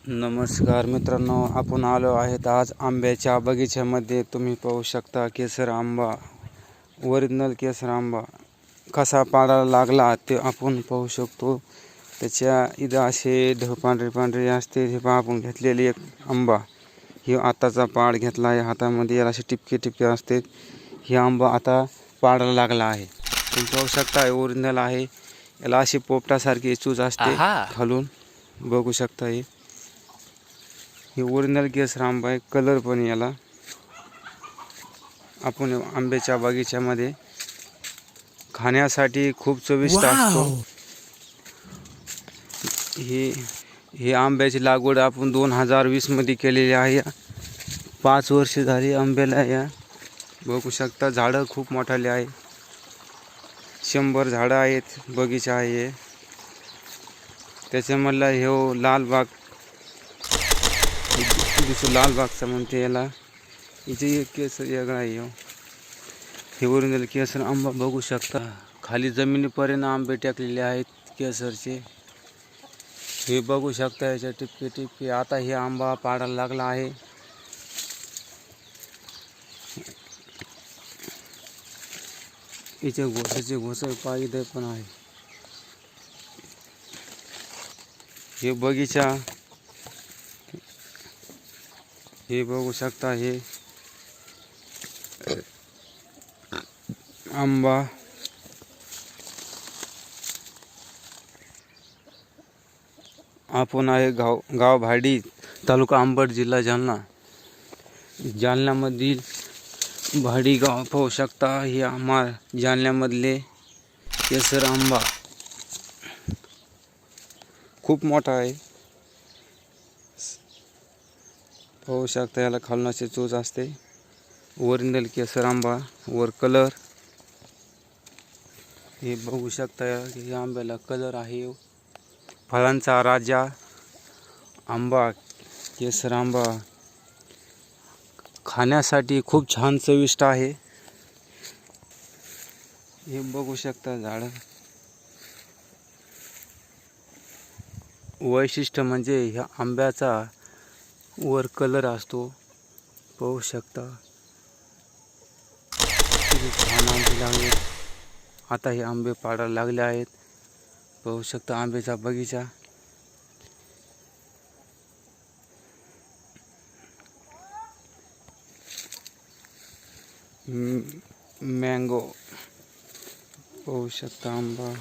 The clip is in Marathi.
नमस्कार मित्रांनो, आपण आलो आहेत आज आंब्याच्या बगीच्यामध्ये. तुम्ही पाहू शकता केसर आंबा, ओरिजिनल केसर आंबा कसा पाडायला लागला ते आपण पाहू शकतो. त्याच्या इथं असे पांढरे पांढरे असते. हे पहा, आपण घेतलेली एक आंबा, हे आताचा पाड घेतला आहे हातामध्ये. याला असे टिपके टिपके असते. हे आंबा आता पाडायला लागला आहे. तुम्ही पाहू शकता ओरिजिनल आहे. याला अशी पोपटासारखी चूज असते खालून, बघू शकता. हे ओरिजिनल केसर आंबा आहे. कलर पण याला. आपण आंब्याच्या बगीच्यामध्ये खाण्यासाठी खूप चविष्ट असतो. हे आंब्याची लागवड आपण 2020 मध्ये केलेली आहे. 5 वर्ष झाली आंब्याला. या बघू शकता, झाडं खूप मोठाले आहे. 100 झाडं आहेत. बगीचा आहे त्याच्यामधला हे लालबाग, लालबागचा म्हणते याला. इथे एक केसर वेगळा आहे. हे ओरिजिनल केसर आंबा बघू शकता. खाली जमिनीपर्यंत आंबे टाकलेले आहेत केसरचे. हे बघू शकता, याच्या टिपके टिपके. आता हे आंबा पाडायला लागला आहे. इथे घोसे पायदे पण आहे. हे बगीचा, हे बघू शकता. हे आंबा आपण आहे गाव भाडी, तालुका अंबड, जिल्हा जालना. जालन्यामधील भाडी गाव पाहू शकता. हे जालन्यामधले केसर आंबा खूप मोठा आहे. पाहू शकता, याला खालून असे चोच असते. ओरिजिनल केसर आंबा, वर कलर. हे बघू शकता, या आंब्याला कलर आहे. फळांचा राजा आंबा, केसर आंबा खाण्यासाठी खूप छान चविष्ट आहे. हे बघू शकता झाड. वैशिष्ट्य म्हणजे ह्या आंब्याचा वर कलर असतो. पाहू शकता, छान आंबे लागले. आता हे आंबे पाडायला लागले आहेत. पाहू शकता आंब्याचा बगीचा. मँगो पाहू शकता आंबा.